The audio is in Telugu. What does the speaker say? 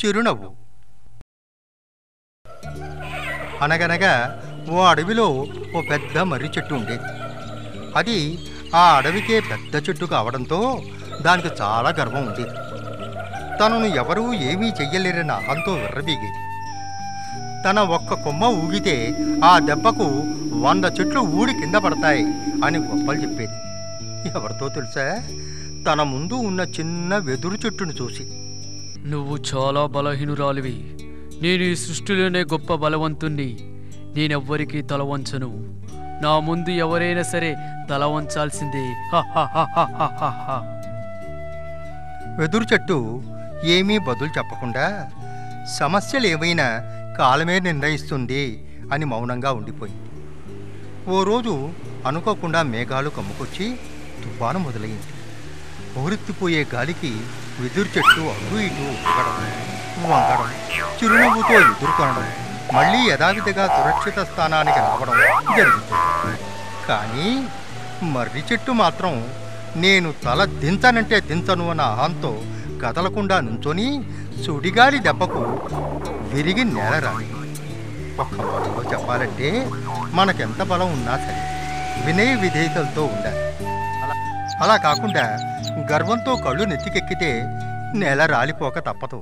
చిరునవ్వు. అనగనగా ఓ అడవిలో ఓ పెద్ద మర్రి చెట్టు ఉండేది. అది ఆ అడవికే పెద్ద చెట్టు కావడంతో దానికి చాలా గర్వం ఉండేది. తనను ఎవరూ ఏమీ చెయ్యలేరన్న అహంతో విర్రవీగేది. తన ఒక్క కొమ్మ ఊగితే ఆ దెబ్బకు 100 చెట్లు ఊడి కింద పడతాయి అని గొప్పలు చెప్పేది. ఎవరితో తెలుసా? తన ముందు ఉన్న చిన్న వెదురు చెట్టును చూసి. నువ్వు చాలా బలహీనురాలివి. నేను ఈ సృష్టిలోనే గొప్ప బలవంతుణ్ణి. నేనెవ్వరికీ తల వంచను. నా ముందు ఎవరైనా సరే తల వంచాల్సిందే. వెదురు చెట్టు ఏమీ బదులు చెప్పకుండా సమస్యలు ఏమైనా కాలమే నిర్ణయిస్తుంది అని మౌనంగా ఉండిపోయింది. ఓ రోజు అనుకోకుండా మేఘాలు కమ్ముకొచ్చి తుఫాను మొదలైంది. ఊరెత్తిపోయే గాలికి వెదురు చెట్టు అటు ఇటు ఊగడం, వంగడం, చిరునవ్వుతో ఎదుర్కొనడం, మళ్ళీ యథావిధిగా సురక్షిత స్థానానికి రావడం జరుగుతుంది. కానీ మర్రి చెట్టు మాత్రం నేను తల దించనంటే దించను అన్న అహంతో కదలకుండా నుంచొని సుడిగాలి దెబ్బకు విరిగి నేలరాలి. ఒక్క మాటలో చెప్పాలంటే మనకెంత బలం ఉన్నా సరే వినయ విధేయతలతో ఉండాలి. అలా కాకుండా గర్వంతో కళ్ళు నెత్తికెక్కితే నేల రాలిపోక తప్పదు.